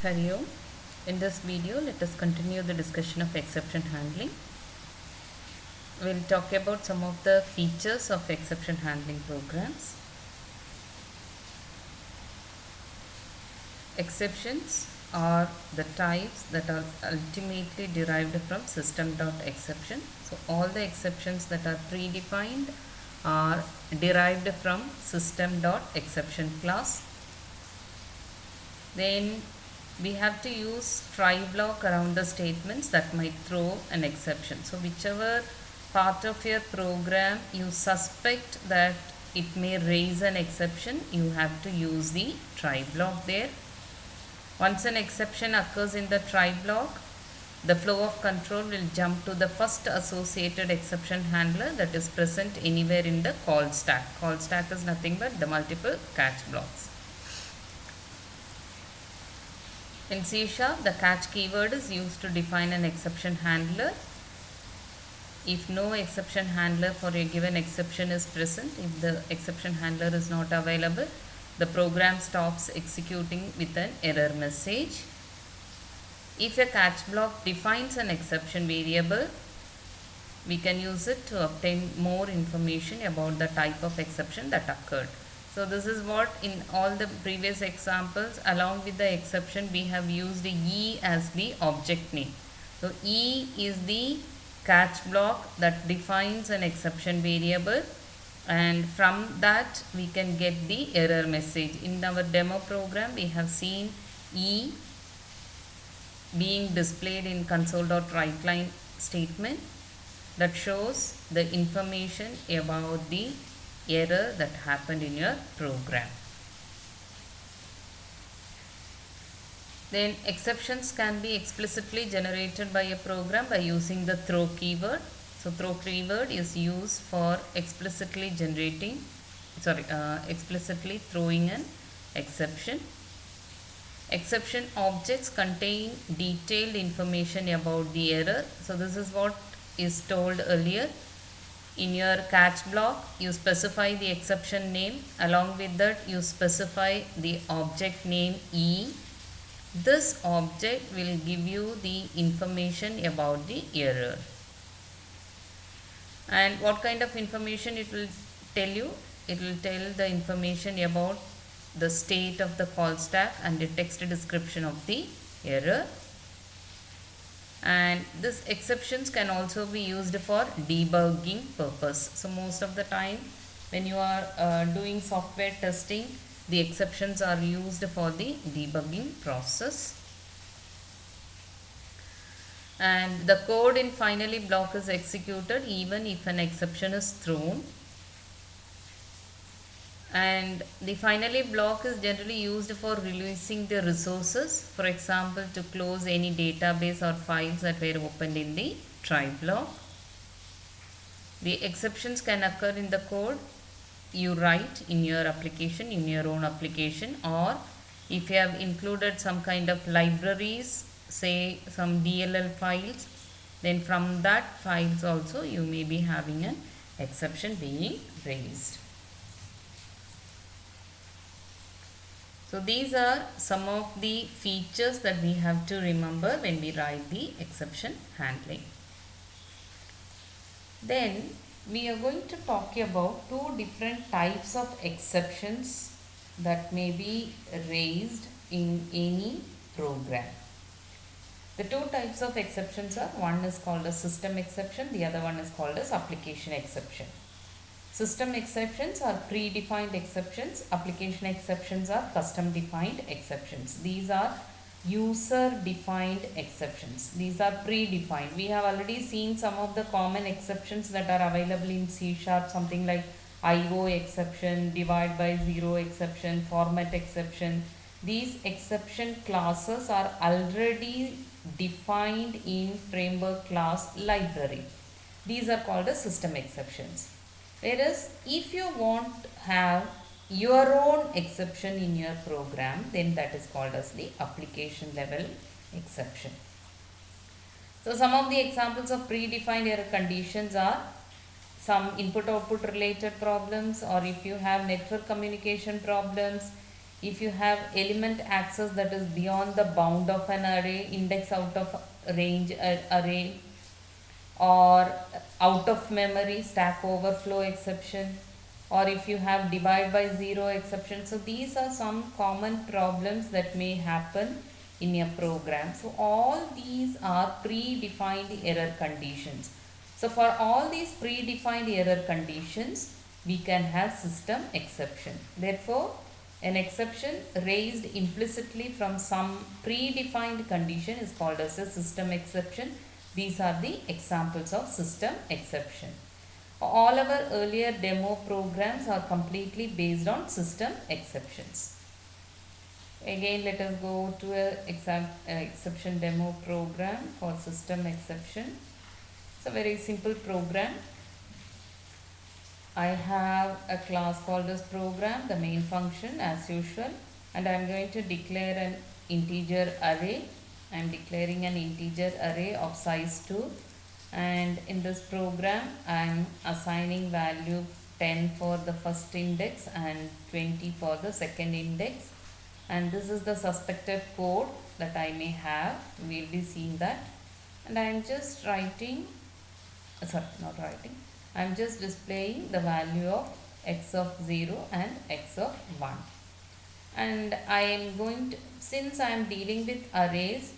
Hari Om. In this video, let us continue the discussion of exception handling. We will talk about some of the features of exception handling programs. Exceptions are the types that are ultimately derived from system.exception. So all the exceptions that are predefined are derived from system.exception class. Then we have to use try block around the statements that might throw an exception. So whichever part of your program you suspect that it may raise an exception, you have to use the try block there. Once an exception occurs in the try block, the flow of control will jump to the first associated exception handler that is present anywhere in the call stack. Call stack is nothing but the multiple catch blocks. In C#, the catch keyword is used to define an exception handler. If no exception handler for a given exception is present, if the exception handler is not available, the program stops executing with an error message. If a catch block defines an exception variable, we can use it to obtain more information about the type of exception that occurred. So this is what in all the previous examples, along with the exception, we have used E as the object name. So E is the catch block that defines an exception variable, and from that we can get the error message. In our demo program, we have seen E being displayed in console.writeLine statement that shows the information about the error that happened in your program. Then exceptions can be explicitly generated by a program by using the throw keyword. So throw keyword is used for explicitly throwing an exception. Exception objects contain detailed information about the error. So this is what is told earlier. In your catch block, you specify the exception name. Along with that, you specify the object name E. This object will give you the information about the error. And what kind of information it will tell you? It will tell the information about the state of the call stack and the text description of the error. And these exceptions can also be used for debugging purpose. So most of the time when you are doing software testing, the exceptions are used for the debugging process. And the code in finally block is executed even if an exception is thrown. And the finally block is generally used for releasing the resources, for example to close any database or files that were opened in the try block. The exceptions can occur in the code you write in your application, in your own application, or if you have included some kind of libraries, say some DLL files, then from that files also you may be having an exception being raised. So these are some of the features that we have to remember when we write the exception handling. Then we are going to talk about two different types of exceptions that may be raised in any program. The two types of exceptions are, one is called a system exception, the other one is called as application exception. System exceptions are predefined exceptions. Application exceptions are custom defined exceptions. These are user defined exceptions. These are predefined. We have already seen some of the common exceptions that are available in C#, something like IO exception, divide by zero exception, format exception. These exception classes are already defined in framework class library. These are called as system exceptions. Whereas if you want to have your own exception in your program, then that is called as the application level exception. So some of the examples of predefined error conditions are some input output related problems, or if you have network communication problems, if you have element access that is beyond the bound of an array, index out of range array, or out of memory stack overflow exception, or if you have divide by zero exception. So these are some common problems that may happen in a program. So all these are predefined error conditions. So for all these predefined error conditions, we can have system exception. Therefore, an exception raised implicitly from some predefined condition is called as a system exception. These are the examples of system exception. All our earlier demo programs are completely based on system exceptions. Again, let us go to a exception demo program for system exception. It's a very simple program. I have a class called as program, the main function as usual, and I am going to declare an integer array. I am declaring an integer array of size 2, and in this program I am assigning value 10 for the first index and 20 for the second index, and this is the suspected code that I may have. We will be seeing that, and I am just writing, I am just displaying the value of x of 0 and x of 1. And I am going to, since I am dealing with arrays,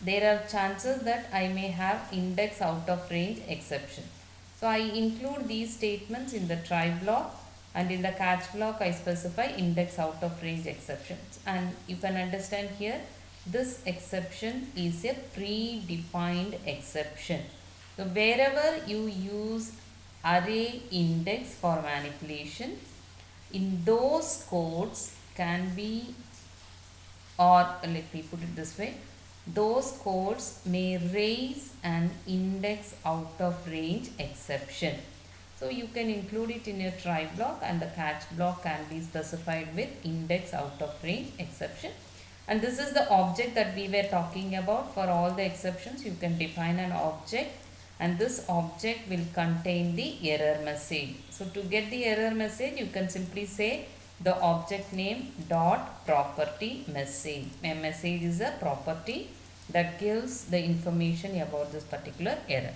there are chances that I may have index out of range exception. So I include these statements in the try block, and in the catch block I specify index out of range exceptions. And you can understand here, this exception is a predefined exception. So wherever you use array index for manipulation, in those codes can be, or let me put it this way, those codes may raise an index out of range exception. So you can include it in your try block, and the catch block can be specified with index out of range exception. And this is the object that we were talking about. For all the exceptions, you can define an object, and this object will contain the error message. So to get the error message, you can simply say the object name dot property message. A message is a property that gives the information about this particular error.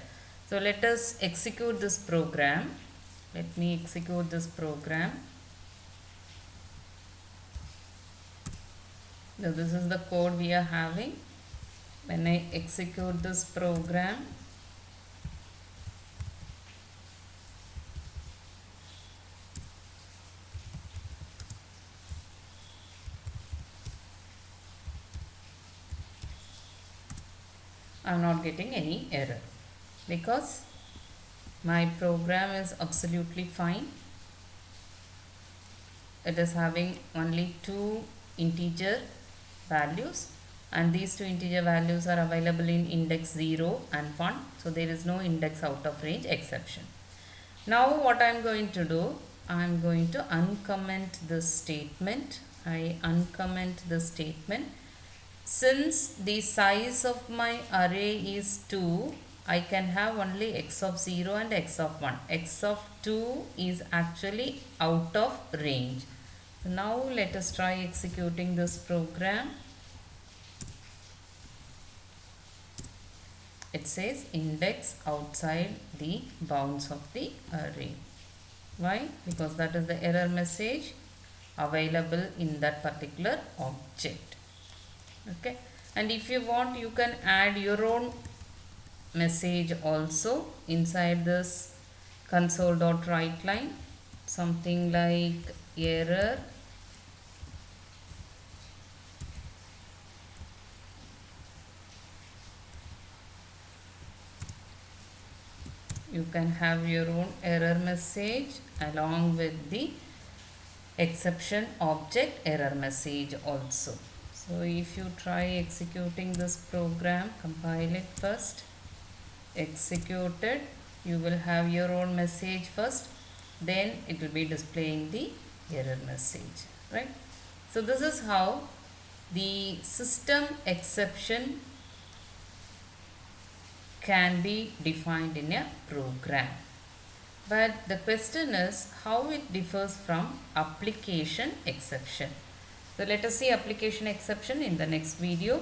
So let us execute this program. Let me execute this program. So this is the code we are having. When I execute this program, I am not getting any error because my program is absolutely fine. It is having only 2 integer values, and these 2 integer values are available in index 0 and 1. So there is no index out of range exception. Now what I am going to do, I am going to uncomment this statement. I uncomment this statement. Since the size of my array is 2, I can have only x of 0 and x of 1. X of 2 is actually out of range. Now let us try executing this program. It says index outside the bounds of the array. Why? Because that is the error message available in that particular object. Okay, and if you want, you can add your own message also inside this console.writeLine, something like error you can have your own error message along with the exception object error message also. So if you try executing this program, compile it first, execute it, you will have your own message first, then it will be displaying the error message, right? So this is how the system exception can be defined in a program. But the question is how it differs from application exception. So let us see application exception in the next video.